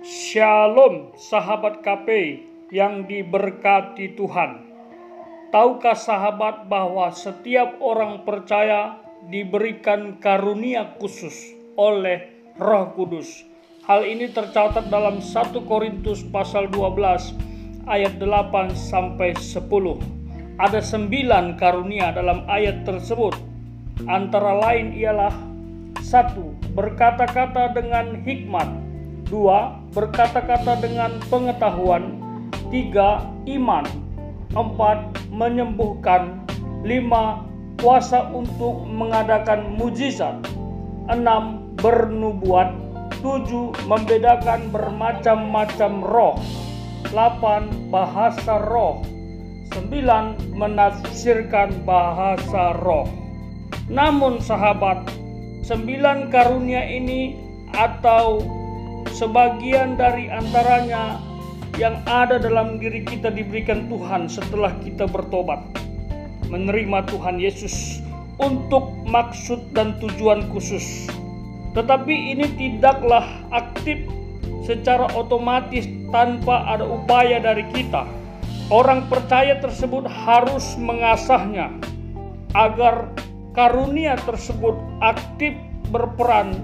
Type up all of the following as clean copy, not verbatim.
Shalom sahabat KP yang diberkati Tuhan. Tahukah sahabat bahwa setiap orang percaya diberikan karunia khusus oleh Roh Kudus? Hal ini tercatat dalam 1 Korintus pasal 12 ayat 8 sampai 10. Ada 9 karunia dalam ayat tersebut. Antara lain ialah 1. Berkata-kata dengan hikmat. 2. Berkata-kata dengan pengetahuan. 3. Iman. 4. Menyembuhkan. 5. Kuasa untuk mengadakan mujizat. 6. Bernubuat. 7. Membedakan bermacam-macam roh. 8. Bahasa roh. 9. Menafsirkan bahasa roh. Namun sahabat, 9 karunia ini atau sebagian dari antaranya yang ada dalam diri kita diberikan Tuhan setelah kita bertobat, menerima Tuhan Yesus untuk maksud dan tujuan khusus. Tetapi ini tidaklah aktif secara otomatis tanpa ada upaya dari kita. Orang percaya tersebut harus mengasahnya agar karunia tersebut aktif berperan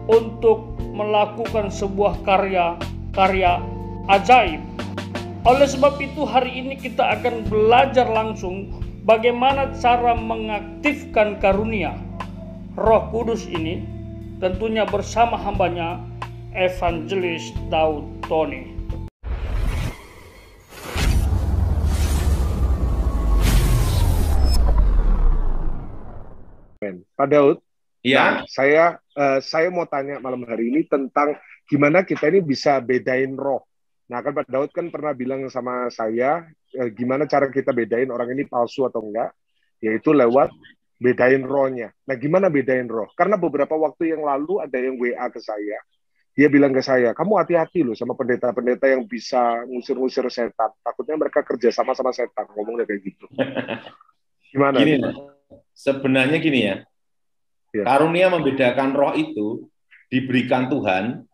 untuk melakukan sebuah karya ajaib. Oleh sebab itu hari ini kita akan belajar langsung bagaimana cara mengaktifkan karunia Roh Kudus ini, tentunya bersama hambanya Evangelis Daud Tony. Pak Daud, ya. Saya mau tanya malam hari ini tentang gimana kita ini bisa bedain roh. Nah, kan Pak Daud kan pernah bilang sama saya, gimana cara kita bedain orang ini palsu atau enggak, yaitu lewat bedain rohnya. Nah, gimana bedain roh? Karena beberapa waktu yang lalu ada yang WA ke saya, dia bilang ke saya, kamu hati-hati loh sama pendeta-pendeta yang bisa ngusir-ngusir setan. Takutnya mereka kerja sama setan, ngomongnya kayak gitu. Gimana? Gini, sebenarnya gini ya. Karunia membedakan roh itu diberikan Tuhan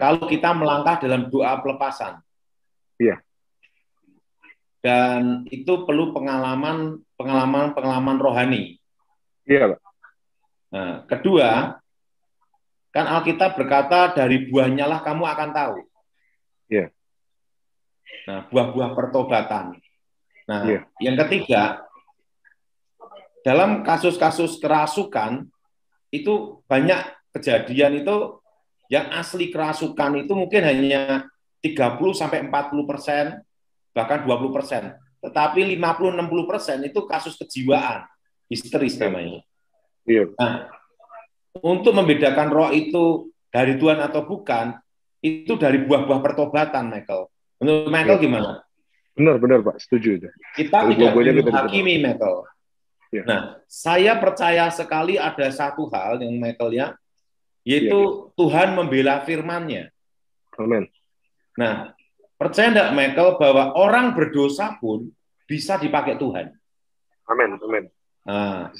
kalau kita melangkah dalam doa pelepasan. Dan itu perlu pengalaman rohani. Iya, Pak. Nah, kedua, kan Alkitab berkata dari buahnya lah kamu akan tahu. Iya. Nah, buah-buah pertobatan. Nah, yang ketiga, dalam kasus-kasus kerasukan itu banyak kejadian itu yang asli kerasukan itu mungkin hanya 30-40%, bahkan 20%. Tetapi 50-60% itu kasus kejiwaan, histeris namanya. Nah, untuk membedakan roh itu dari Tuhan atau bukan, itu dari buah-buah pertobatan, Michael. Menurut Michael gimana? Benar, Pak. Setuju. Kita tidak boleh menghakimi, Michael. Nah, saya percaya sekali ada satu hal yang Michael ya, yaitu Tuhan membela firman-Nya. Amin. Nah, percaya enggak Michael bahwa orang berdosa pun bisa dipakai Tuhan? Amin. Nah,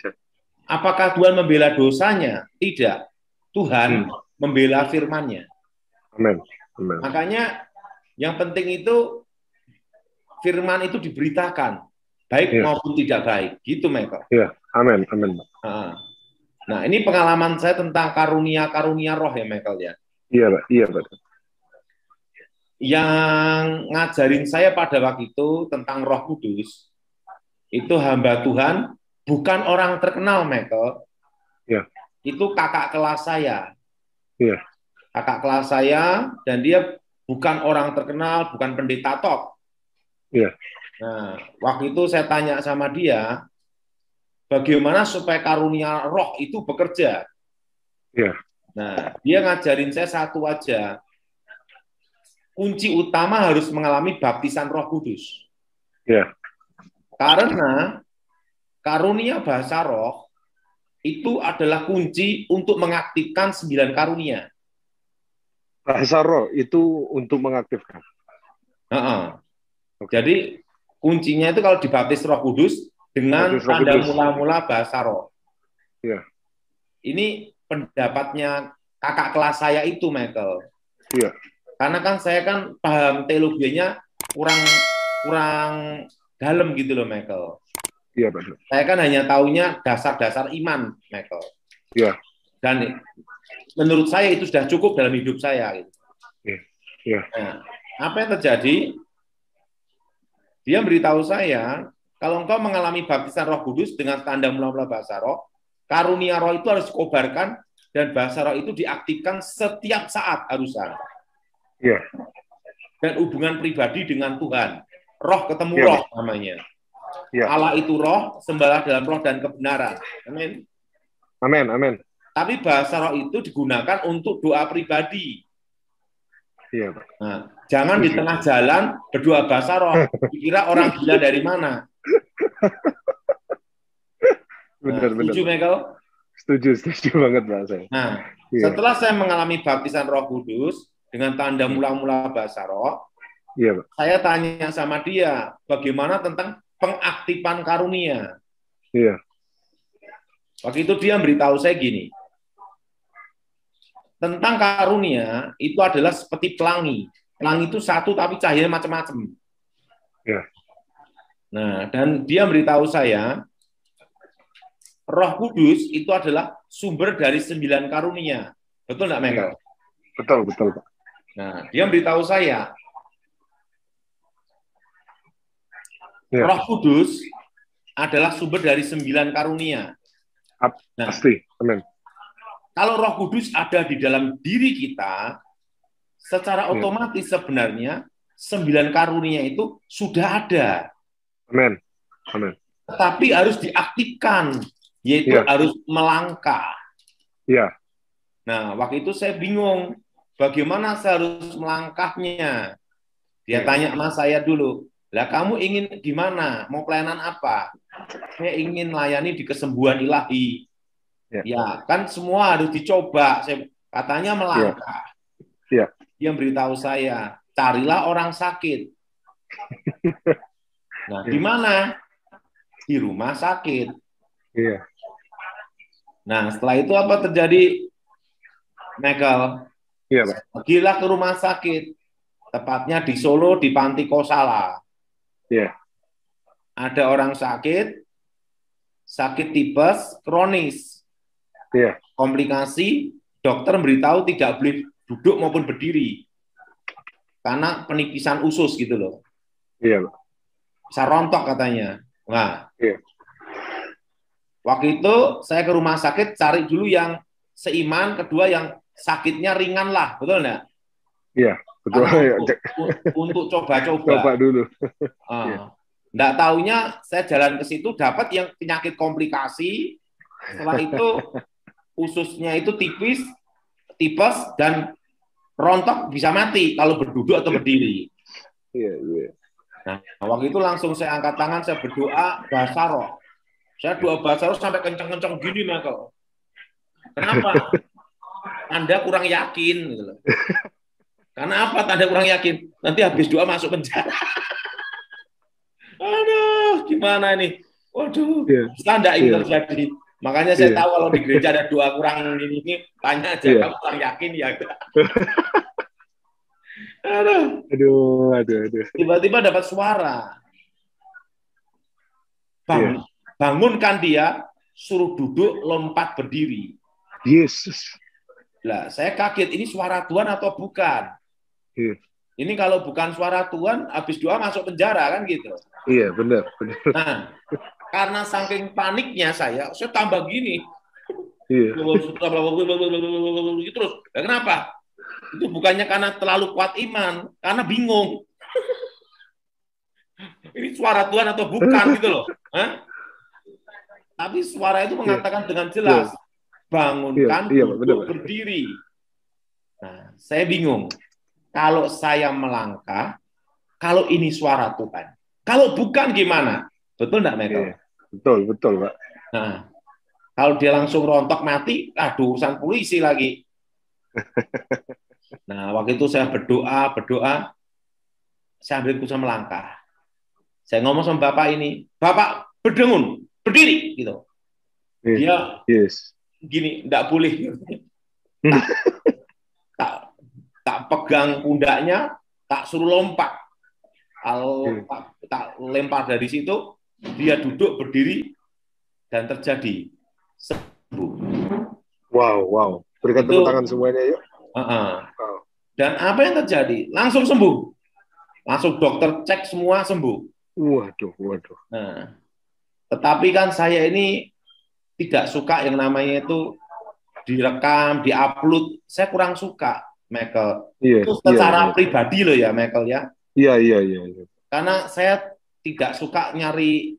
apakah Tuhan membela dosanya? Tidak. Tuhan membela firman-Nya. Amin. Makanya yang penting itu firman itu diberitakan, baik maupun tidak baik, gitu Michael. Iya, amin. Nah, ini pengalaman saya tentang karunia roh ya Michael ya. Iya, Pak. Yang ngajarin saya pada waktu itu tentang Roh Kudus, itu hamba Tuhan, bukan orang terkenal Michael. Iya. Itu kakak kelas saya. Iya. Kakak kelas saya, dan dia bukan orang terkenal, bukan pendeta top. Iya. Nah, waktu itu saya tanya sama dia, bagaimana supaya karunia roh itu bekerja? Iya. Nah, dia ngajarin saya satu aja. Kunci utama harus mengalami baptisan Roh Kudus. Iya. Karena karunia bahasa roh itu adalah kunci untuk mengaktifkan 9 karunia. Bahasa roh itu untuk mengaktifkan. Jadi kuncinya itu kalau dibaptis Roh Kudus dengan tanda mula-mula bahasa roh. Iya. Ini pendapatnya kakak kelas saya itu, Michael. Iya. Karena kan saya kan paham teologinya kurang kurang dalam gitu loh, Michael. Iya, benar. Saya kan hanya taunya dasar-dasar iman, Michael. Iya. Dan menurut saya itu sudah cukup dalam hidup saya. Gitu. Iya. Nah, apa yang terjadi? Dia beritahu saya, kalau engkau mengalami baptisan Roh Kudus dengan tanda mula-mula bahasa roh, karunia roh itu harus dikobarkan dan bahasa roh itu diaktifkan setiap saat harusnya. Iya. Dan hubungan pribadi dengan Tuhan. Roh ketemu roh namanya. Ya. Allah itu roh, sembahlah dalam roh dan kebenaran. Amin. Amin, amin. Tapi bahasa roh itu digunakan untuk doa pribadi. Iya, Pak. Nah, jangan di tengah jalan berdoa bahasa roh. Dikira orang gila dari mana. Benar, benar. Setuju, Michael? Setuju banget, Pak. Nah, setelah saya mengalami baptisan Roh Kudus dengan tanda mula-mula bahasa roh, iya, Pak. Saya tanya sama dia, bagaimana tentang pengaktifan karunia? Iya. Waktu itu dia beritahu saya gini, tentang karunia itu adalah seperti pelangi. Pelangi itu satu tapi cahayanya macam-macam. Iya. Nah, dan dia beritahu saya, Roh Kudus itu adalah sumber dari 9 karunia. Betul nggak, Michael? Ya. Betul, Pak. Nah, dia beritahu saya, ya. Roh Kudus adalah sumber dari 9 karunia. Nah, pasti, amin. Kalau Roh Kudus ada di dalam diri kita, secara otomatis sebenarnya 9 karunia itu sudah ada. Amin. Amin. Tapi harus diaktifkan, yaitu harus melangkah. Iya. Nah, waktu itu saya bingung, bagaimana saya harus melangkahnya. Dia tanya sama saya dulu, lah kamu ingin gimana? Mau pelayanan apa? Saya ingin melayani di kesembuhan ilahi. Ya, kan semua harus dicoba. Saya katanya melangkah. Ya. Dia beritahu saya, carilah orang sakit. Nah, di mana? Di rumah sakit. Iya. Nah, setelah itu apa terjadi, Michael? Iya, Pak. Pergilah ke rumah sakit, tepatnya di Solo, di Panti Kosala. Iya. Ada orang sakit tipes kronis. Iya. Komplikasi, dokter memberitahu tidak boleh duduk maupun berdiri. Karena penipisan usus gitu loh. Iya, Pak. Bisa rontok katanya. Nah, iya. Waktu itu saya ke rumah sakit cari dulu yang seiman, kedua yang sakitnya ringan lah, betul nggak? Iya, betul. Untuk coba-coba. Coba dulu. Nggak taunya saya jalan ke situ dapat yang penyakit komplikasi. Setelah itu ususnya itu tipes dan rontok bisa mati kalau berduduk atau berdiri. Iya, iya. Nah, waktu itu langsung saya angkat tangan, saya berdoa bahasa roh. Saya doa bahasa roh sampai kencang-kencang gini, Michael. Kenapa? Anda kurang yakin. Gitu loh. Karena apa Anda kurang yakin? Nanti habis doa masuk penjara. Aduh, gimana ini? Waduh, tanda ini terjadi. Makanya saya tahu kalau di gereja ada doa kurang ini tanya aja, kamu kurang yakin ya? Aduh. Tiba-tiba dapat suara. Bangunkan dia, suruh duduk, lompat berdiri. Yesus. Lah, saya kaget, ini suara Tuhan atau bukan? Ini kalau bukan suara Tuhan, habis doa masuk penjara, kan gitu. Iya, benar. Nah, karena saking paniknya saya tambah gini. Iya. Terus, kenapa? Itu bukannya karena terlalu kuat iman, karena bingung. Ini suara Tuhan atau bukan gitu loh. Hah? Tapi suara itu mengatakan dengan jelas, bangunkan duduk berdiri. Nah, saya bingung. Kalau saya melangkah, kalau ini suara Tuhan. Kalau bukan gimana? Betul nggak, Michael? Betul, Pak. Nah, kalau dia langsung rontok mati, aduh, urusan polisi lagi. Nah, waktu itu saya berdoa, saya ambil keputusan melangkah. Saya ngomong sama Bapak ini, Bapak berdengun, berdiri, gitu. Dia gini, nggak boleh. Tak tak pegang pundaknya, tak suruh lompat. Kalau tak lempar dari situ, dia duduk berdiri dan terjadi sembuh. Wow. Berikan tepuk tangan semuanya yuk. Dan apa yang terjadi? Langsung sembuh. Langsung dokter cek semua sembuh. Waduh. Nah, tetapi kan saya ini tidak suka yang namanya itu direkam, diupload. Saya kurang suka, Michael. Itu secara pribadi loh ya, Michael ya. Iya. Karena saya tidak suka nyari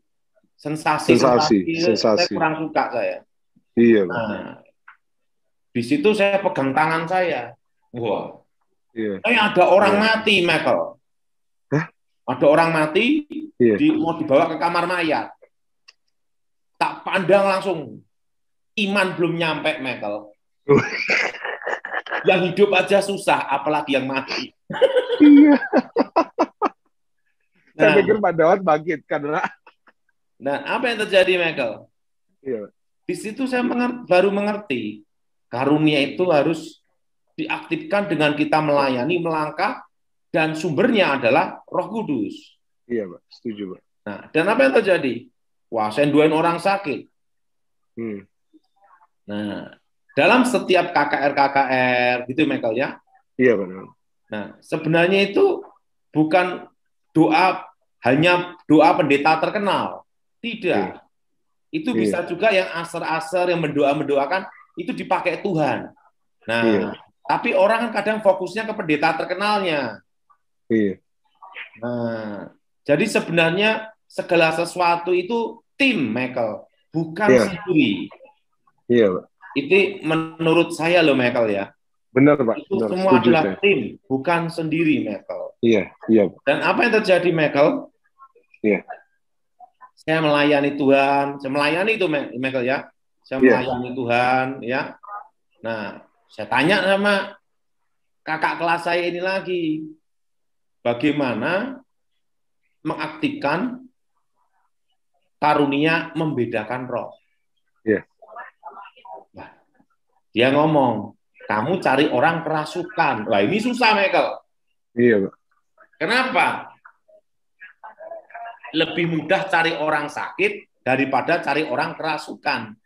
sensasi. Saya kurang suka saya. Iya. Nah, di situ saya pegang tangan saya. Wah. Iya. Ada orang mati, Michael. Hah? Ada orang mati, mau dibawa ke kamar mayat. Tak pandang langsung. Iman belum nyampe, Michael. Yang hidup aja susah, apalagi yang mati. Iya. Saya pikir Pak Dawat bangkit karena. Nah, apa yang terjadi, Michael? Iya. Di situ saya baru mengerti karunia itu harus diaktifkan dengan kita melayani, melangkah, dan sumbernya adalah Roh Kudus. Iya, Pak. Setuju, Pak. Nah, dan apa yang terjadi? Wah, saya doain orang sakit. Nah, dalam setiap KKR gitu, Michael ya. Iya, benar. Nah, sebenarnya itu bukan hanya doa pendeta terkenal. Tidak. Itu bisa juga yang aser-aser, yang mendoakan, itu dipakai Tuhan. Nah, tapi orang kan kadang fokusnya ke pendeta terkenalnya. Iya. Nah, jadi sebenarnya segala sesuatu itu tim, Michael, bukan sendiri. Iya, Pak. Itu menurut saya loh, Michael ya. Benar, Pak. Itu semua adalah tim, bukan sendiri, Michael. Iya. Dan apa yang terjadi, Michael? Iya. Saya melayani Tuhan, saya melayani itu, Michael ya. Saya melayani Tuhan, ya. Nah, saya tanya sama kakak kelas saya ini lagi, bagaimana mengaktifkan karunia membedakan roh. Iya. Nah, dia ngomong, kamu cari orang kerasukan. Wah, ini susah, Michael. Iya, Pak. Kenapa? Lebih mudah cari orang sakit daripada cari orang kerasukan.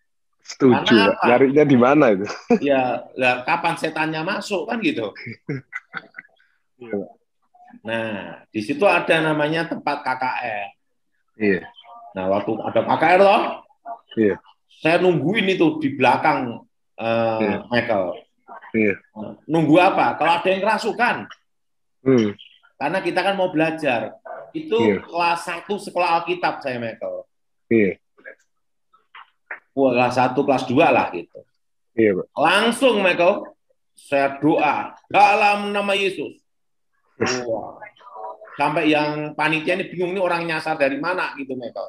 Setuju, Pak. Nyarinya di mana itu? Ya, kapan setannya masuk kan gitu. Iya. Nah, di situ ada namanya tempat KKR. Iya. Nah, waktu ada KKR loh, saya nungguin itu di belakang Michael. Iya. Nunggu apa? Kalau ada yang kerasukan. Karena kita kan mau belajar. Itu kelas 1 sekolah Alkitab saya, Michael. Iya. Kelas 1, kelas 2 lah gitu. Iya, Pak. Langsung, Michael, saya doa dalam nama Yesus. Wah. Sampai yang panitia ini bingung, ini orang nyasar dari mana gitu, Michael.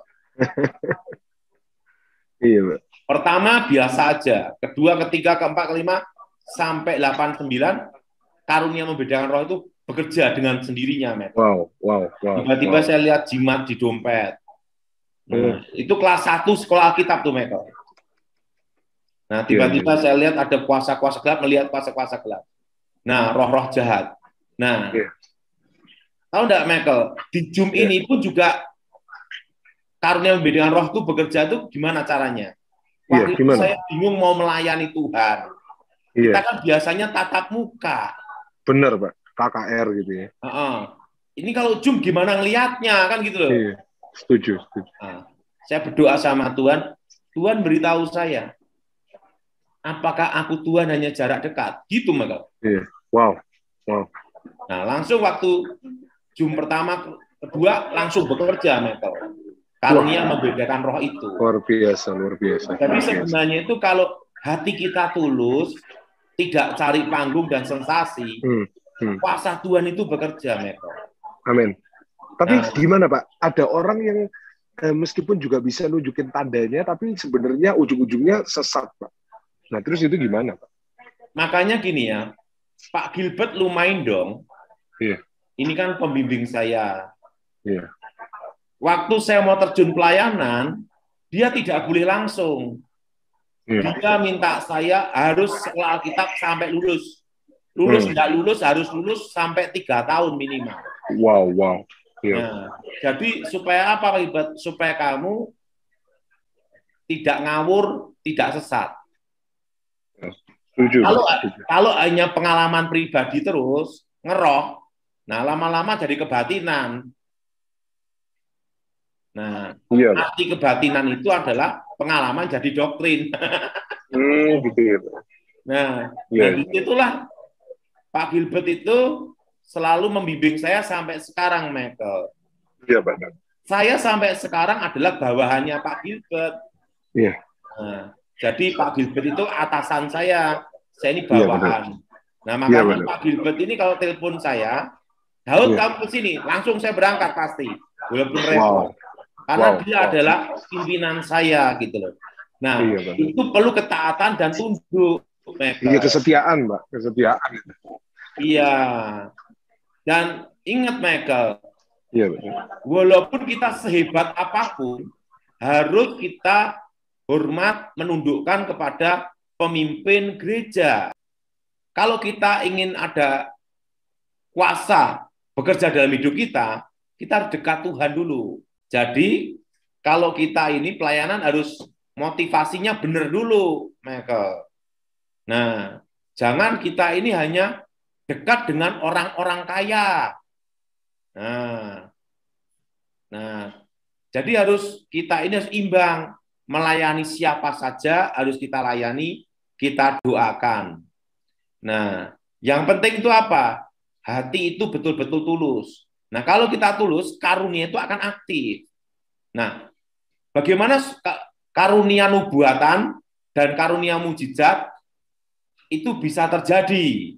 Iya, Pak. Pertama biasa aja, kedua, ketiga, keempat, kelima, sampai 8, 9, karunia membedakan roh itu bekerja dengan sendirinya, Michael. Wow. Tiba-tiba saya lihat jimat di dompet. Nah, itu kelas 1 sekolah Alkitab tuh, Michael. Nah, tiba-tiba saya lihat ada kuasa-kuasa gelap, melihat kuasa-kuasa gelap. Nah, roh-roh jahat. Nah, tahu enggak, Michael, di Zoom ini pun juga karunia membedakan roh itu bekerja itu gimana caranya? Waktu itu saya bingung mau melayani Tuhan. Kita kan biasanya tatap muka. Benar, Pak. KKR gitu ya. Ini kalau Zoom gimana ngelihatnya kan gitu loh. Iya. Setuju. Nah, saya berdoa sama Tuhan. Tuhan beritahu saya, apakah aku Tuhan hanya jarak dekat? Gitu, Michael. Iya. Wow. Nah, langsung waktu Zoom pertama, kedua langsung bekerja, Michael. Karunia membedakan roh itu. Luar biasa. Jadi sebenarnya itu kalau hati kita tulus, tidak cari panggung dan sensasi, kuasa Tuhan itu bekerja, Michael. Amin. Tapi gimana, Pak? Ada orang yang meskipun juga bisa nunjukin tandanya, tapi sebenarnya ujung-ujungnya sesat, Pak. Nah, terus itu gimana, Pak? Makanya gini ya, Pak Gilbert lumayan dong. Iya. Ini kan pembimbing saya. Iya. Waktu saya mau terjun pelayanan, dia tidak boleh langsung. Dia minta saya harus sekolah Alkitab sampai lulus. Lulus nggak lulus harus lulus sampai 3 tahun minimal. Wow. Nah, jadi supaya apa, Pak Gilbert? Supaya kamu tidak ngawur, tidak sesat. Setuju. Kalau hanya pengalaman pribadi terus ngeroh, nah lama-lama jadi kebatinan. Nah, arti kebatinan itu adalah pengalaman jadi doktrin. Gitu ya. Nah, disitulah Pak Gilbert itu selalu membimbing saya sampai sekarang, Michael. Iya, Pak. Saya sampai sekarang adalah bawahannya Pak Gilbert. Iya. Nah, jadi Pak Gilbert itu atasan saya ini bawahan. Nah, makanya Pak Gilbert ini kalau telepon saya, Daud kamu ke sini, langsung saya berangkat pasti. Walaupun repot. Karena dia adalah pimpinan saya gitu loh. Nah, itu perlu ketaatan dan tunduk. Iya, kesetiaan, Mbak. Kesetiaan. Iya. Dan ingat, Michael, iya, walaupun kita sehebat apapun, harus kita hormat, menundukkan kepada pemimpin gereja. Kalau kita ingin ada kuasa bekerja dalam hidup kita, kita harus dekat Tuhan dulu. Jadi, kalau kita ini pelayanan harus motivasinya benar dulu, Michael. Nah, jangan kita ini hanya dekat dengan orang-orang kaya. Nah, jadi kita ini harus imbang. Melayani siapa saja harus kita layani, kita doakan. Nah, yang penting itu apa? Hati itu betul-betul tulus. Nah, kalau kita tulus, karunia itu akan aktif. Nah, bagaimana karunia nubuatan dan karunia mujizat itu bisa terjadi?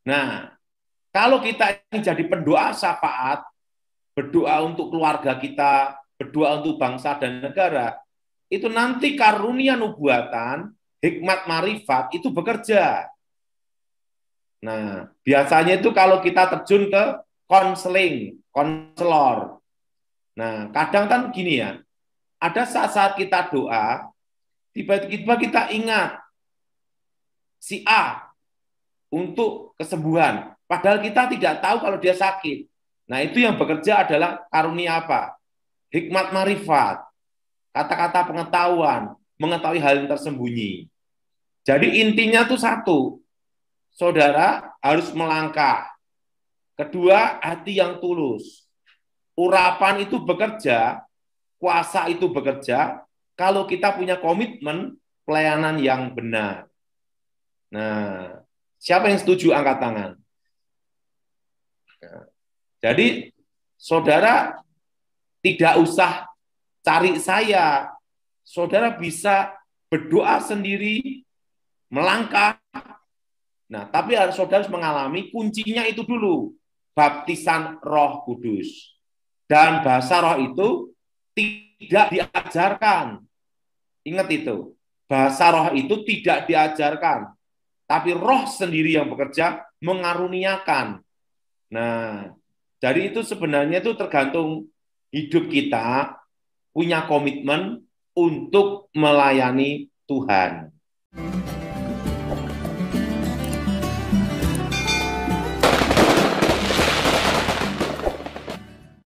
Nah, kalau kita ini jadi pendoa syafaat, berdoa untuk keluarga kita, berdoa untuk bangsa dan negara, itu nanti karunia nubuatan, hikmat marifat itu bekerja. Nah, biasanya itu kalau kita terjun ke konselor. Nah, kadang kan gini ya, ada saat-saat kita doa, tiba-tiba kita ingat si A untuk kesembuhan, padahal kita tidak tahu kalau dia sakit. Nah, itu yang bekerja adalah karunia apa? Hikmat marifat, kata-kata pengetahuan, mengetahui hal yang tersembunyi. Jadi intinya itu satu, saudara harus melangkah. Kedua, hati yang tulus. Urapan itu bekerja, kuasa itu bekerja, kalau kita punya komitmen pelayanan yang benar. Nah, siapa yang setuju angkat tangan? Nah, jadi, saudara tidak usah cari saya. Saudara bisa berdoa sendiri, melangkah. Nah, tapi saudara harus mengalami kuncinya itu dulu. Baptisan Roh Kudus. Dan bahasa roh itu tidak diajarkan. Ingat itu. Bahasa roh itu tidak diajarkan. Tapi roh sendiri yang bekerja mengaruniakan. Nah, jadi itu sebenarnya itu tergantung hidup kita punya komitmen untuk melayani Tuhan.